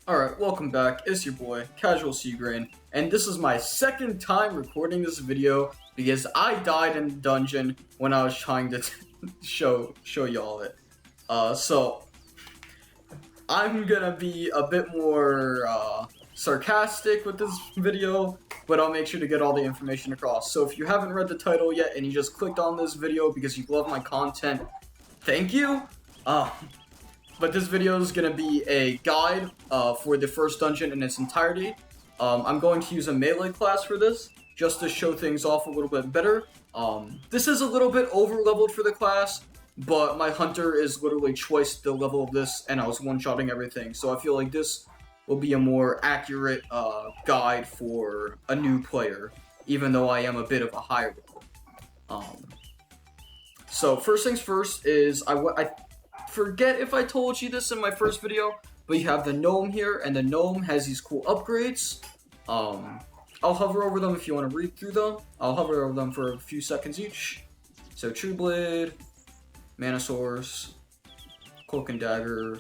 Alright, welcome back. It's your boy, Casual Seagrain, and this is my second time recording this video because I died in the dungeon when I was trying to show y'all it. So I'm gonna be a bit more sarcastic with this video, but I'll make sure to get all the information across. So if you haven't read the title yet and you just clicked on this video because you love my content, thank you. But this video is going to be a guide for the first dungeon in its entirety. I'm going to use a melee class for this, just to show things off a little bit better. This is a little bit over-leveled for the class, but my hunter is literally twice the level of this, and I was one-shotting everything. So I feel like this will be a more accurate guide for a new player, even though I am a bit of a higher level. So first things first is I forget if I told you this in my first video, but you have the Gnome here, and the Gnome has these cool upgrades. I'll hover over them if you want to read through them. I'll hover over them for a few seconds each. So True Blade, Mana Source, Cloak and Dagger,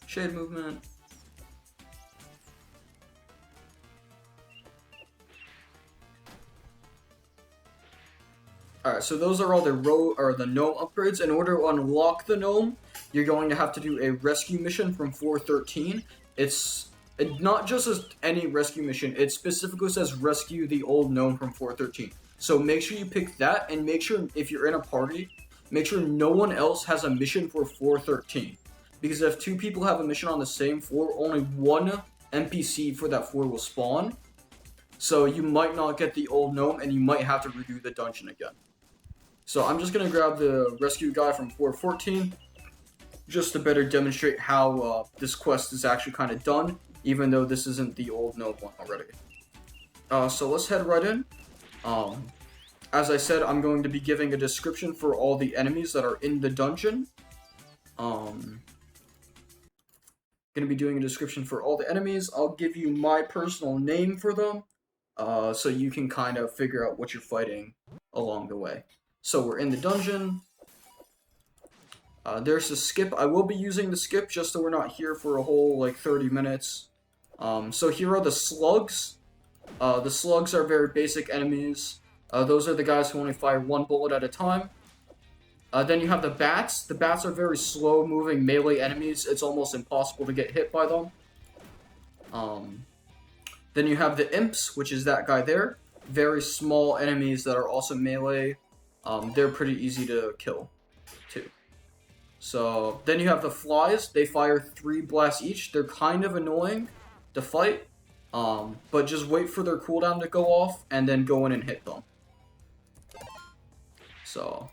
Shade Movement, Alright, so those are all the Gnome upgrades. In order to unlock the Gnome, you're going to have to do a rescue mission from 413. It's not just any rescue mission, it specifically says rescue the old Gnome from 413. So make sure you pick that, and make sure if you're in a party, make sure no one else has a mission for 413. Because if two people have a mission on the same floor, only one NPC for that floor will spawn. So you might not get the old Gnome, and you might have to redo the dungeon again. So I'm just going to grab the rescue guy from 414, just to better demonstrate how this quest is actually kind of done, even though this isn't the old Gnome one already. So let's head right in. As I said, I'm going to be giving a description for all the enemies that are in the dungeon. Going to be doing a description for all the enemies. I'll give you my personal name for them, so you can kind of figure out what you're fighting along the way. So we're in the dungeon. There's the skip. I will be using the skip just so we're not here for a whole, 30 minutes. So here are the slugs. The slugs are very basic enemies. Those are the guys who only fire one bullet at a time. Then you have the bats. The bats are very slow-moving melee enemies. It's almost impossible to get hit by them. Then you have the imps, which is that guy there. Very small enemies that are also melee. They're pretty easy to kill, too. So, then you have the flies. They fire 3 blasts each. They're kind of annoying to fight, but just wait for their cooldown to go off, and then go in and hit them. So,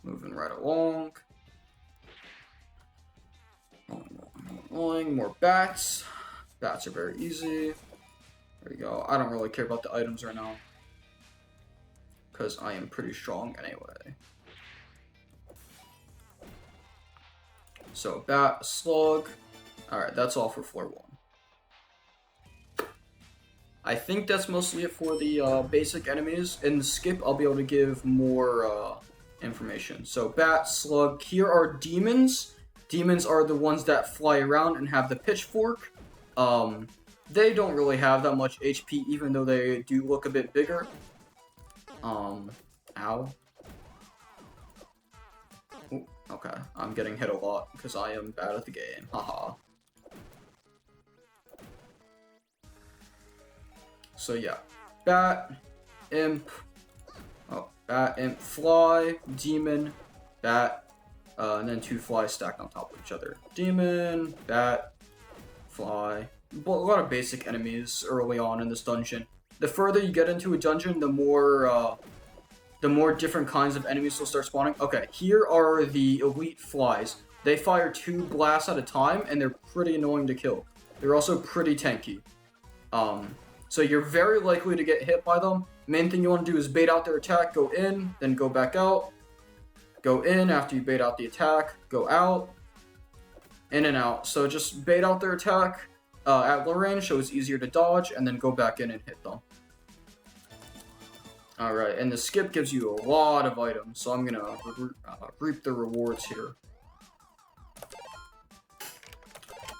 moving right along. More bats. Bats are very easy. There we go. I don't really care about the items right now, because I am pretty strong anyway. So, bat, slug. Alright, that's all for floor 1. I think that's mostly it for the basic enemies. In the skip, I'll be able to give more information. So, bat, slug. Here are demons. Demons are the ones that fly around and have the pitchfork. They don't really have that much HP, even though they do look a bit bigger. Ow. Ooh, okay, I'm getting hit a lot because I am bad at the game. Haha. So yeah, bat, imp, bat, imp, fly, demon, bat, and then 2 flies stacked on top of each other. Demon, bat, fly. A lot of basic enemies early on in this dungeon. The further you get into a dungeon, the more different kinds of enemies will start spawning. Okay, here are the elite flies. They fire 2 blasts at a time, and they're pretty annoying to kill. They're also pretty tanky. So you're very likely to get hit by them. Main thing you want to do is bait out their attack, go in, then go back out. Go in after you bait out the attack, go out, in and out. So just bait out their attack at low range, so it's easier to dodge, and then go back in and hit them. Alright, and the skip gives you a lot of items, so I'm gonna reap the rewards here.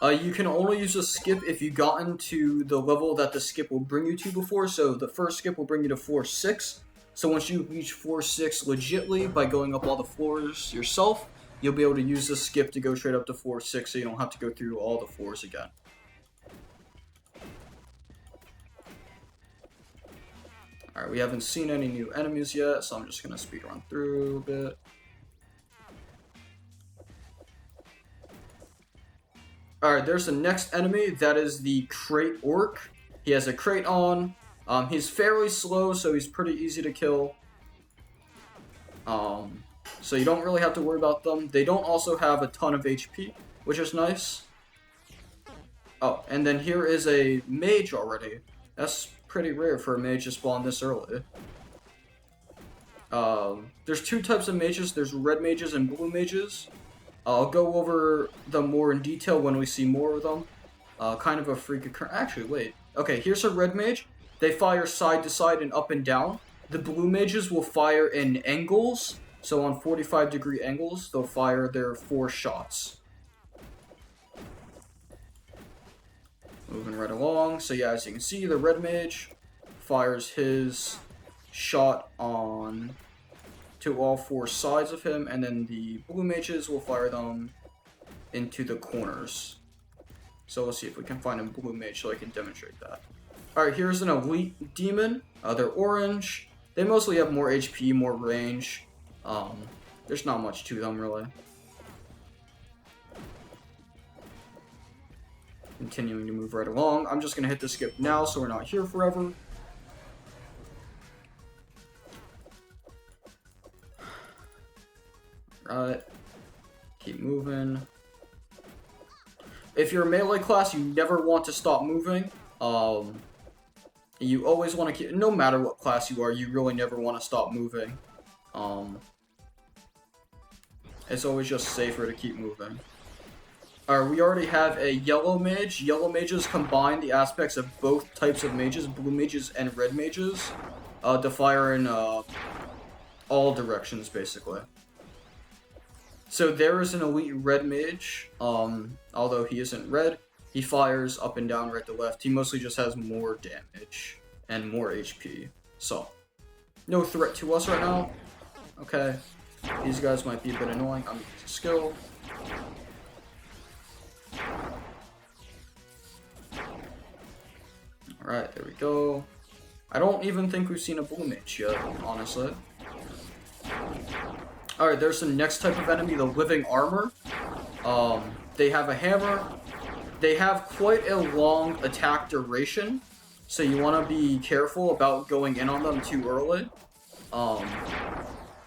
You can only use a skip if you gotten to the level that the skip will bring you to before. So the first skip will bring you to floor 6. So once you reach floor 6 legitly by going up all the floors yourself, you'll be able to use the skip to go straight up to floor 6 so you don't have to go through all the floors again. Alright, we haven't seen any new enemies yet, so I'm just going to speed run through a bit. Alright, there's the next enemy. That is the crate orc. He has a crate on. He's fairly slow, so he's pretty easy to kill. So you don't really have to worry about them. They don't also have a ton of HP, which is nice. Oh, and then here is a mage already. That's pretty rare for a mage to spawn this early. There's two types of mages. There's red mages and blue mages. I'll go over them more in detail when we see more of them. Kind of a freak occurrence. Actually, wait. Okay, here's a red mage. They fire side to side and up and down. The blue mages will fire in angles. So on 45-degree angles, they'll fire their 4 shots. Moving right along. So yeah, as you can see, the red mage fires his shot on to all 4 sides of him, and then the blue mages will fire them into the corners. So let's see if we can find a blue mage so I can demonstrate that. Alright, here's an elite demon. They're orange. They mostly have more HP, more range. There's not much to them, really. Continuing to move right along. I'm just going to hit the skip now so we're not here forever. Right. Keep moving. If you're a melee class, you never want to stop moving. You always want to keep, no matter what class you are, you really never want to stop moving. It's always just safer to keep moving. Alright, we already have a yellow mage. Yellow mages combine the aspects of both types of mages, blue mages and red mages, to fire in all directions, basically. So there is an elite red mage, although he isn't red. He fires up and down, right to left. He mostly just has more damage and more HP. So, no threat to us right now. Okay, these guys might be a bit annoying. I'm using skill. Alright, there we go. I don't even think we've seen a blue mage yet, honestly. Alright, there's the next type of enemy, the living armor. They have a hammer. They have quite a long attack duration, so you want to be careful about going in on them too early.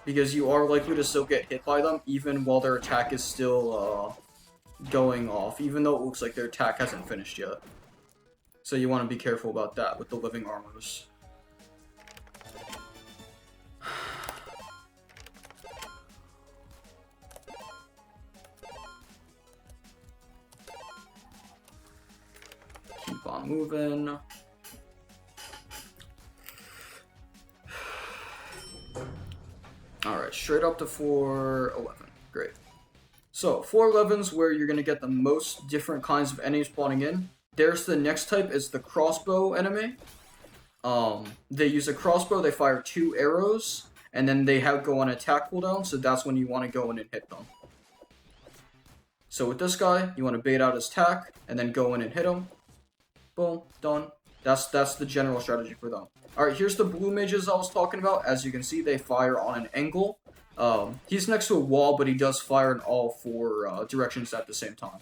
Because you are likely to still get hit by them, even while their attack is still going off, even though it looks like their attack hasn't finished yet. So you want to be careful about that with the living armors. Keep on moving. Alright, straight up to 411. Great. So, 411's where you're going to get the most different kinds of enemies spawning in. There's the next type, is the crossbow enemy. They use a crossbow, they fire 2 arrows, and then they go on attack cooldown, so that's when you want to go in and hit them. So with this guy, you want to bait out his attack, and then go in and hit him. Boom, done. That's the general strategy for them. Alright, here's the blue mages I was talking about. As you can see, they fire on an angle. He's next to a wall, but he does fire in all 4 directions at the same time.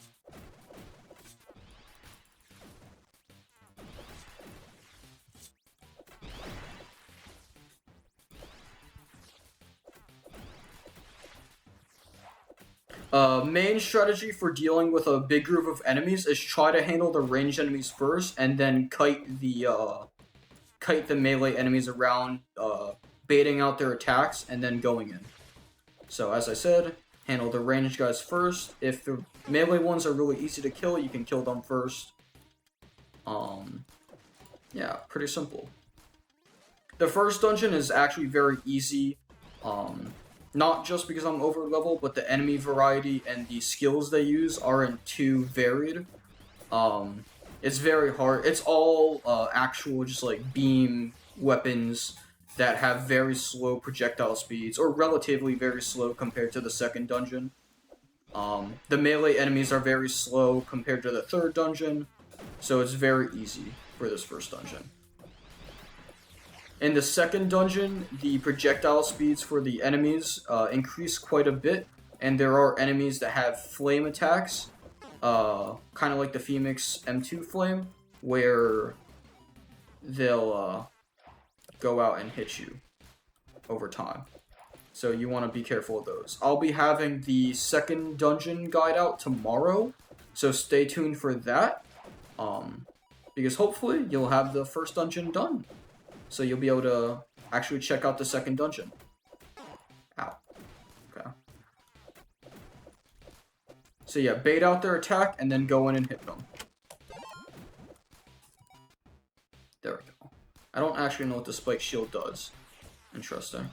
Main strategy for dealing with a big group of enemies is try to handle the ranged enemies first, and then kite the melee enemies around, baiting out their attacks, and then going in. So, as I said, handle the ranged guys first. If the melee ones are really easy to kill, you can kill them first. Yeah, pretty simple. The first dungeon is actually very easy. Not just because I'm over level, but the enemy variety and the skills they use aren't too varied. It's very hard. It's all actual just like beam weapons that have very slow projectile speeds, or relatively very slow compared to the second dungeon. The melee enemies are very slow compared to the third dungeon, so it's very easy for this first dungeon. In the second dungeon, the projectile speeds for the enemies increase quite a bit, and there are enemies that have flame attacks, kind of like the Phoenix M2 flame, where they'll go out and hit you over time. So you want to be careful of those. I'll be having the second dungeon guide out tomorrow, so stay tuned for that. Because hopefully you'll have the first dungeon done. So you'll be able to actually check out the second dungeon. Ow. Okay. So yeah, bait out their attack and then go in and hit them. There we go. I don't actually know what the spike shield does. Interesting.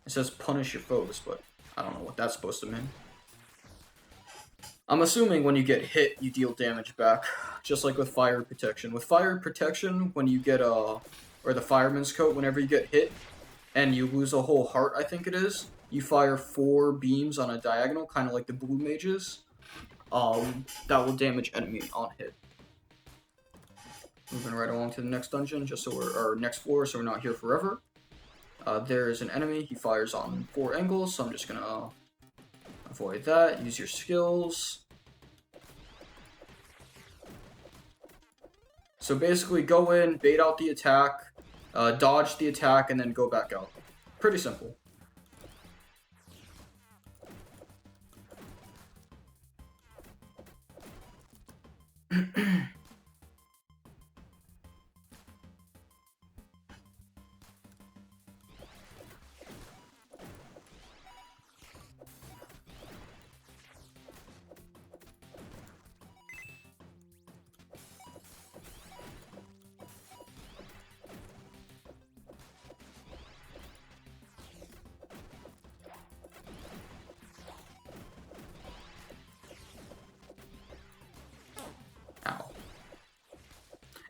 It says punish your foes, but I don't know what that's supposed to mean. I'm assuming when you get hit, you deal damage back, just like with fire protection. With fire protection, when you get or the fireman's coat, whenever you get hit and you lose a whole heart, I think it is, you fire 4 beams on a diagonal, kind of like the blue mages. That will damage enemy on hit. Moving right along to the next dungeon, just so or next floor, so we're not here forever. There is an enemy. He fires on 4 angles, so I'm just gonna avoid that. Use your skills. So basically, go in, bait out the attack, dodge the attack, and then go back out. Pretty simple.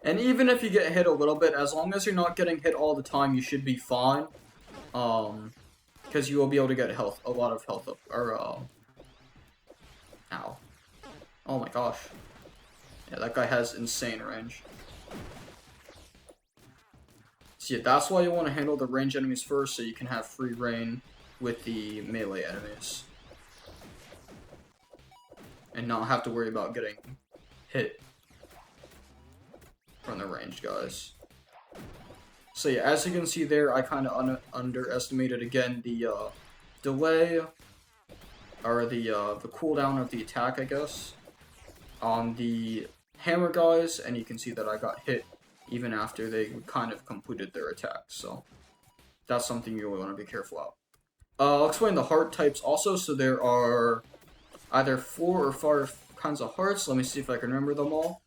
And even if you get hit a little bit, as long as you're not getting hit all the time, you should be fine. Because you will be able to get a lot of health up, or, ow. Oh my gosh. Yeah, that guy has insane range. So yeah, that's why you want to handle the ranged enemies first, so you can have free reign with the melee enemies. And not have to worry about getting hit from the ranged guys. So yeah, as you can see there, I kind of underestimated again the delay, or the cooldown of the attack, I guess, on the hammer guys, and you can see that I got hit even after they kind of completed their attack, so that's something you really want to be careful of. I'll explain the heart types also. So there are either 4 or 5 kinds of hearts. Let me see if I can remember them all.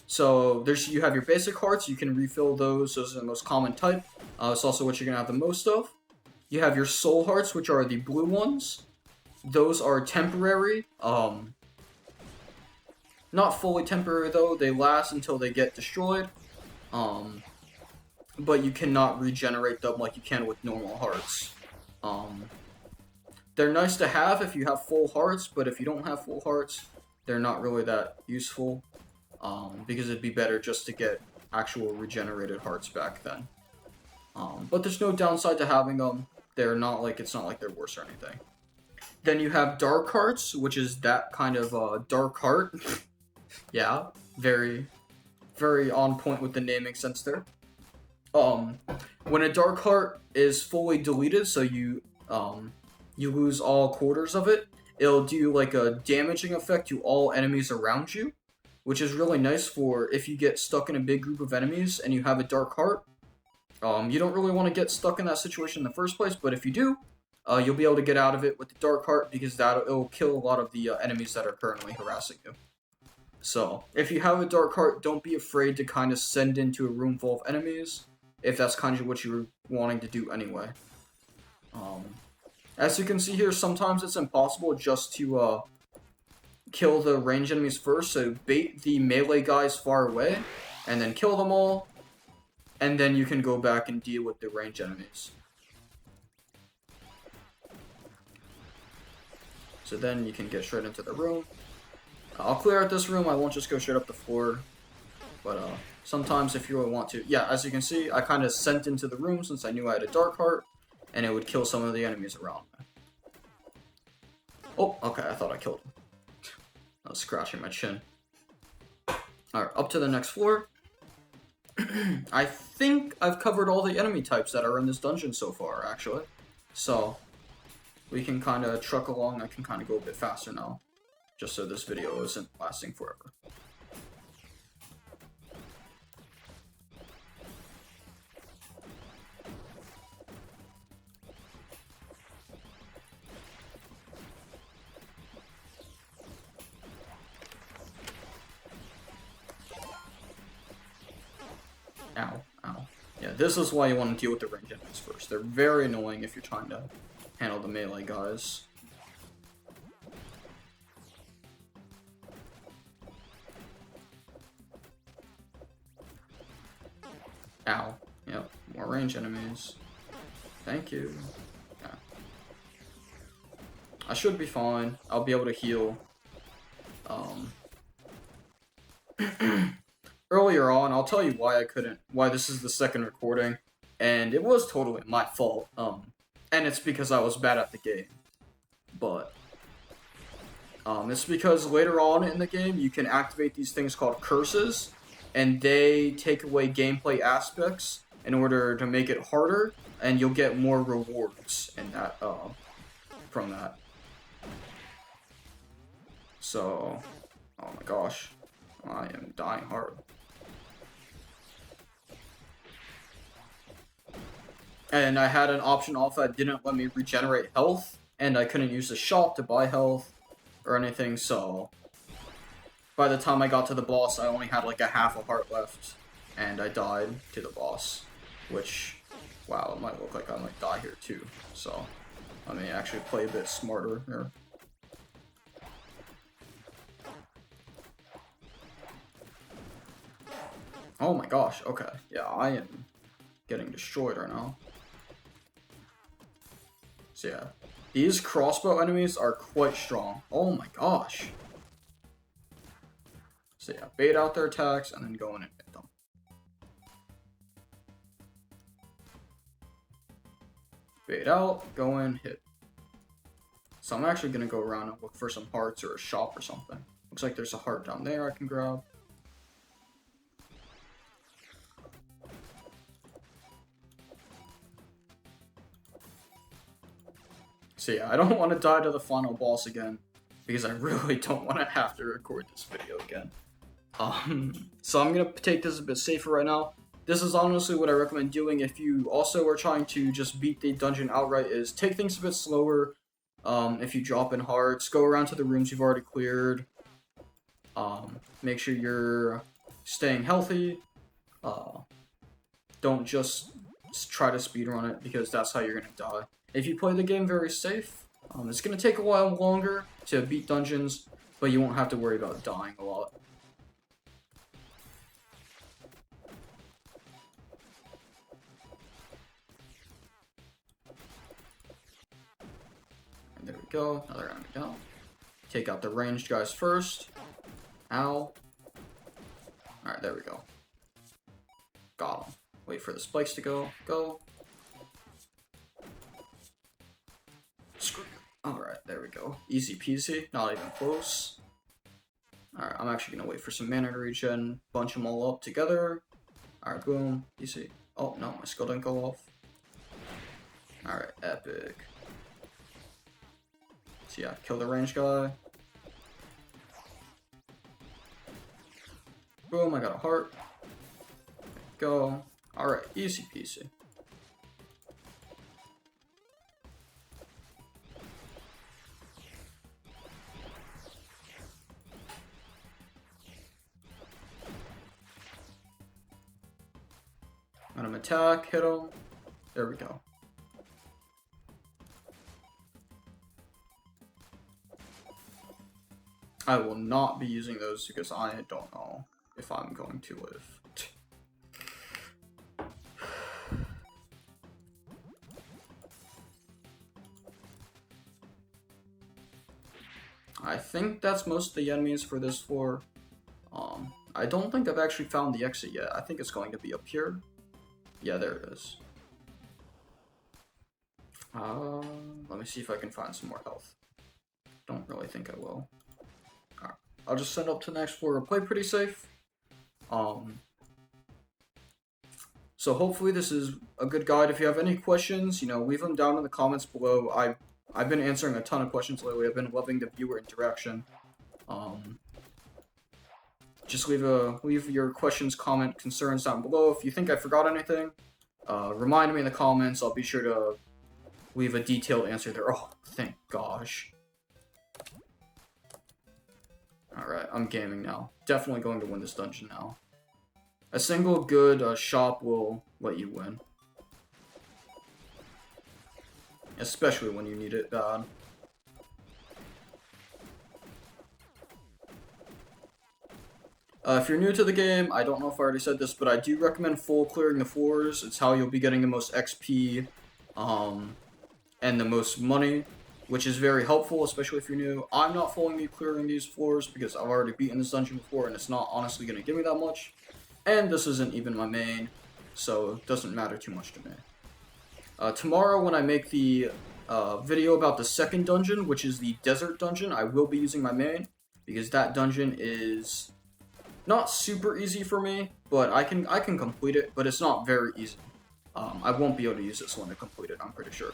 So you have your basic hearts. You can refill those. Those are the most common type. It's also what you're going to have the most of. You have your soul hearts, which are the blue ones. Those are temporary. Not fully temporary, though. They last until they get destroyed. But you cannot regenerate them like you can with normal hearts. They're nice to have if you have full hearts, but if you don't have full hearts, they're not really that useful. Because it'd be better just to get actual regenerated hearts back then. But there's no downside to having them. They're not like, it's not like they're worse or anything. Then you have dark hearts, which is that kind of dark heart. Yeah, very, very on point with the naming sense there. When a dark heart is fully deleted, so you lose all quarters of it, it'll do like a damaging effect to all enemies around you, which is really nice for if you get stuck in a big group of enemies and you have a dark heart. You don't really want to get stuck in that situation in the first place, but if you do, you'll be able to get out of it with the dark heart, because it'll kill a lot of the enemies that are currently harassing you. So, if you have a dark heart, don't be afraid to kind of send into a room full of enemies, if that's kind of what you're wanting to do anyway. As you can see here, sometimes it's impossible just to kill the ranged enemies first, so bait the melee guys far away, and then kill them all, and then you can go back and deal with the ranged enemies. So then you can get straight into the room. I'll clear out this room, I won't just go straight up the floor. But sometimes if you really want to. Yeah, as you can see, I kind of sent into the room since I knew I had a dark heart. And it would kill some of the enemies around me. Oh, okay, I thought I killed him. I was scratching my chin. Alright, up to the next floor. I think I've covered all the enemy types that are in this dungeon so far, actually. So, we can kind of truck along. I can kind of go a bit faster now. Just so this video isn't lasting forever. Ow, ow. Yeah, this is why you want to deal with the ranged enemies first. They're very annoying if you're trying to handle the melee guys. Ow. Yep, more ranged enemies. Thank you. Yeah. I should be fine. I'll be able to heal. Earlier on, I'll tell you why this is the second recording, and it was totally my fault, and it's because I was bad at the game, but, it's because later on in the game, you can activate these things called curses, and they take away gameplay aspects in order to make it harder, and you'll get more rewards in that, from that. So, oh my gosh, I am dying hard. And I had an option off that didn't let me regenerate health, and I couldn't use the shop to buy health or anything, so by the time I got to the boss, I only had like a half a heart left, and I died to the boss, which, wow, it might look like I might die here too, so let me actually play a bit smarter here. Oh my gosh, okay, yeah, I am getting destroyed right now. So yeah, these crossbow enemies are quite strong. Oh my gosh. So yeah, bait out their attacks and then go in and hit them. Bait out, go in, hit. So I'm actually gonna go around and look for some hearts or a shop or something. Looks like there's a heart down there I can grab. So yeah, I don't want to die to the final boss again, because I really don't want to have to record this video again. So I'm gonna take this a bit safer right now. This is honestly what I recommend doing if you also are trying to just beat the dungeon outright, is take things a bit slower. If you drop in hearts, go around to the rooms you've already cleared. Make sure you're staying healthy. Don't just try to speedrun it, because that's how you're gonna die. If you play the game very safe, it's going to take a while longer to beat dungeons, but you won't have to worry about dying a lot. And there we go, another enemy down. Take out the ranged guys first. Ow. Alright, there we go. Got him. Wait for the spikes to go. Go. Alright, there we go. Easy peasy, not even close. Alright, I'm actually gonna wait for some mana to regen, bunch them all up together. Alright, boom, easy. Oh, no, my skill didn't go off. Alright, epic. So yeah, kill the ranged guy. Boom, I got a heart. Go. Alright, easy peasy. Let him attack, hit him. There we go. I will not be using those because I don't know if I'm going to live. I think that's most of the enemies for this floor. I don't think I've actually found the exit yet. I think it's going to be up here. Yeah, there it is. Let me see if I can find some more health. Don't really think I will. Alright, I'll just send up to the next floor. Play pretty safe. So hopefully this is a good guide. If you have any questions, leave them down in the comments below. I've been answering a ton of questions lately. I've been loving the viewer interaction. Just leave your questions, comment, concerns down below. If you think I forgot anything, remind me in the comments. I'll be sure to leave a detailed answer there. Oh, thank gosh. Alright, I'm gaming now. Definitely going to win this dungeon now. A single good shop will let you win. Especially when you need it bad. If you're new to the game, I don't know if I already said this, but I do recommend full clearing the floors. It's how you'll be getting the most XP, and the most money, which is very helpful, especially if you're new. I'm not fully clearing these floors because I've already beaten this dungeon before, and it's not honestly going to give me that much. And this isn't even my main, so it doesn't matter too much to me. Tomorrow, when I make the video about the second dungeon, which is the desert dungeon, I will be using my main, because that dungeon is not super easy for me, but I can complete it, but it's not very easy. I won't be able to use this one to complete it, I'm pretty sure.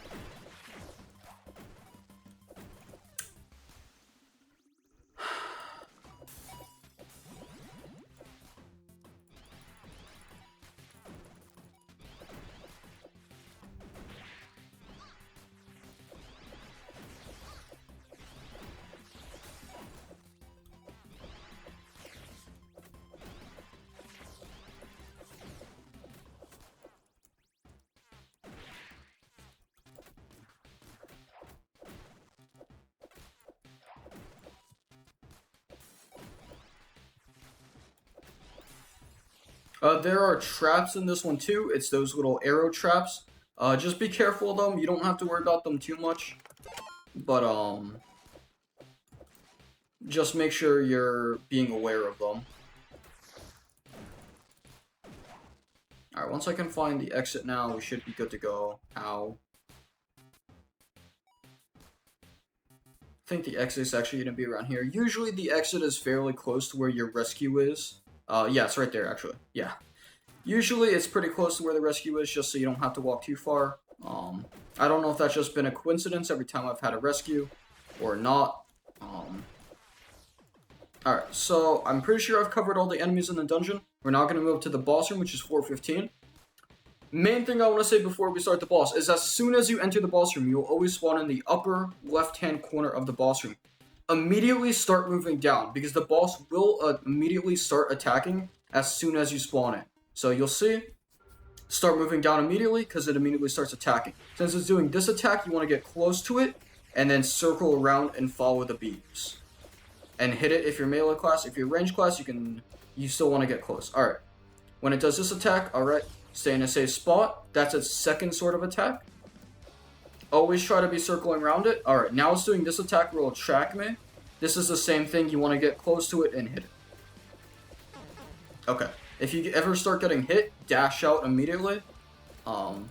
There are traps in this one too. It's those little arrow traps. Just be careful of them. You don't have to worry about them too much. But, just make sure you're being aware of them. Alright, once I can find the exit now, we should be good to go. Ow. I think the exit is actually going to be around here. Usually the exit is fairly close to where your rescue is. Yeah, it's right there, actually. Yeah. Usually it's pretty close to where the rescue is, just so you don't have to walk too far. I don't know if that's just been a coincidence every time I've had a rescue, or not. Alright, so I'm pretty sure I've covered all the enemies in the dungeon. We're now going to move to the boss room, which is 415. Main thing I want to say before we start the boss is as soon as you enter the boss room, you will always spawn in the upper left-hand corner of the boss room. Immediately start moving down, because the boss will immediately start attacking as soon as you spawn in. So you'll see, start moving down immediately, because it immediately starts attacking. Since it's doing this attack, you want to get close to it, and then circle around and follow the beams. And hit it if you're melee class. If you're range class, you still want to get close. Alright, when it does this attack, alright, stay in a safe spot. That's its second sort of attack. Always try to be circling around it. Alright, now it's doing this attack where it'll track me. This is the same thing. You want to get close to it and hit it. Okay. If you ever start getting hit, dash out immediately. Alright,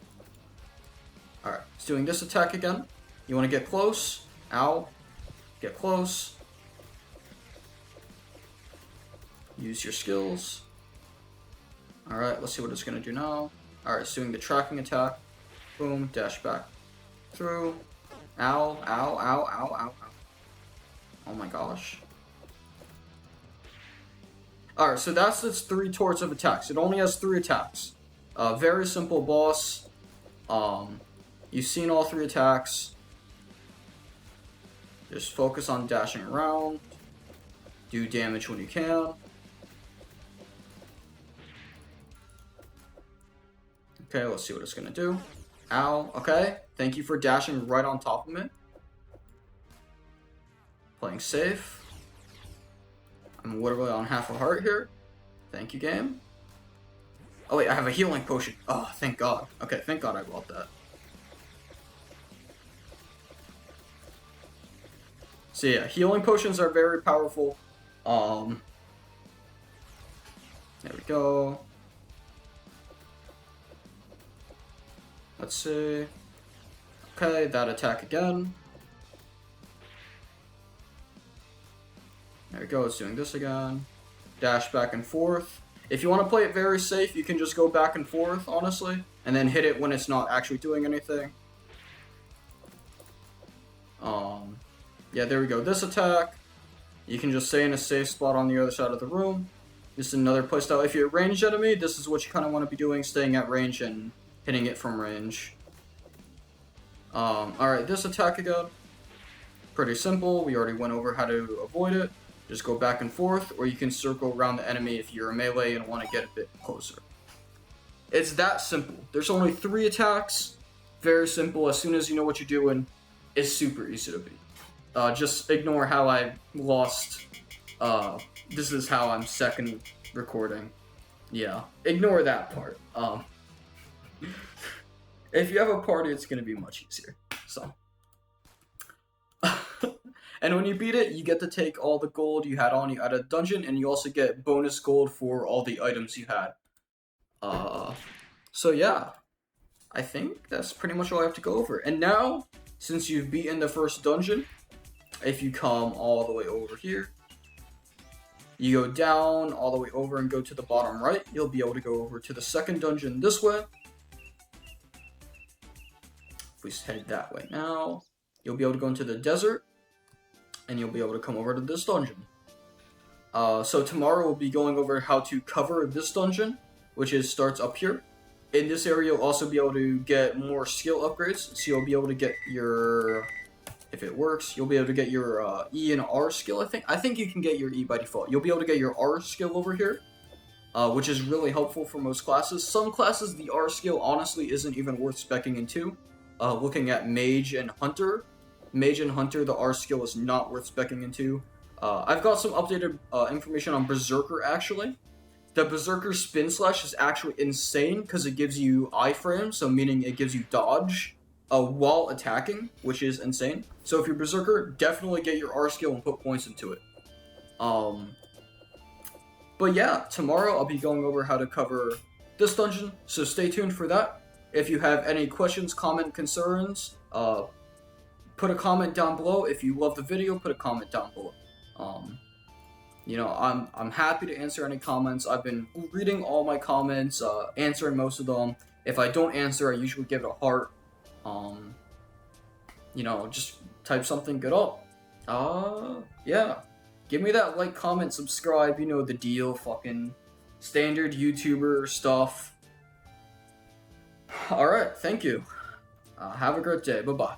it's doing this attack again. You want to get close. Ow. Get close. Use your skills. Alright, let's see what it's going to do now. Alright, it's doing the tracking attack. Boom, dash back through. Ow, ow, ow, ow, ow, ow. Oh my gosh. Alright, so that's its 3 torts of attacks. It only has 3 attacks. Very simple boss. You've seen all 3 attacks. Just focus on dashing around. Do damage when you can. Okay, let's see what it's gonna do. Ow, okay. Thank you for dashing right on top of me. Playing safe. I'm literally on half a heart here. Thank you, game. Oh wait, I have a healing potion. Oh, thank God. Okay, thank God I bought that. So yeah, healing potions are very powerful. There we go. Let's see. Okay, that attack again. There we go, it's doing this again. Dash back and forth. If you want to play it very safe, you can just go back and forth, honestly. And then hit it when it's not actually doing anything. Yeah, there we go. This attack, you can just stay in a safe spot on the other side of the room. This is another playstyle. If you're a ranged enemy, this is what you kind of want to be doing, staying at range and hitting it from range. Alright, this attack again. Pretty simple. We already went over how to avoid it. Just go back and forth, or you can circle around the enemy if you're a melee and want to get a bit closer. It's that simple. There's only 3 attacks. Very simple. As soon as you know what you're doing, it's super easy to beat. Just ignore how I lost. This is how I'm second recording. Yeah, ignore that part. If you have a party, it's gonna be much easier. So, and when you beat it, you get to take all the gold you had on you out of the dungeon, and you also get bonus gold for all the items you had. So yeah, I think that's pretty much all I have to go over. And now, since you've beaten the first dungeon, if you come all the way over here, you go down all the way over and go to the bottom right, you'll be able to go over to the second dungeon this way. If we head that way now, you'll be able to go into the desert, and you'll be able to come over to this dungeon. So tomorrow we'll be going over how to cover this dungeon, which starts up here. In this area, you'll also be able to get more skill upgrades, so you'll be able to get your... If it works, you'll be able to get your E and R skill, I think. I think you can get your E by default. You'll be able to get your R skill over here, which is really helpful for most classes. Some classes, the R skill honestly isn't even worth speccing into. Looking at Mage and Hunter, the R skill is not worth speccing into. I've got some updated information on Berserker, actually. The Berserker Spin Slash is actually insane because it gives you iframe, so meaning it gives you dodge while attacking, which is insane. So if you're Berserker, definitely get your R skill and put points into it. But yeah, tomorrow I'll be going over how to cover this dungeon, so stay tuned for that. If you have any questions, concerns, put a comment down below. If you love the video, put a comment down below. You know, I'm happy to answer any comments. I've been reading all my comments, answering most of them. If I don't answer, I usually give it a heart. You know, just type something good up. Yeah. Give me that like, comment, subscribe, you know the deal, fucking standard YouTuber stuff. Alright, thank you. Have a great day. Bye-bye.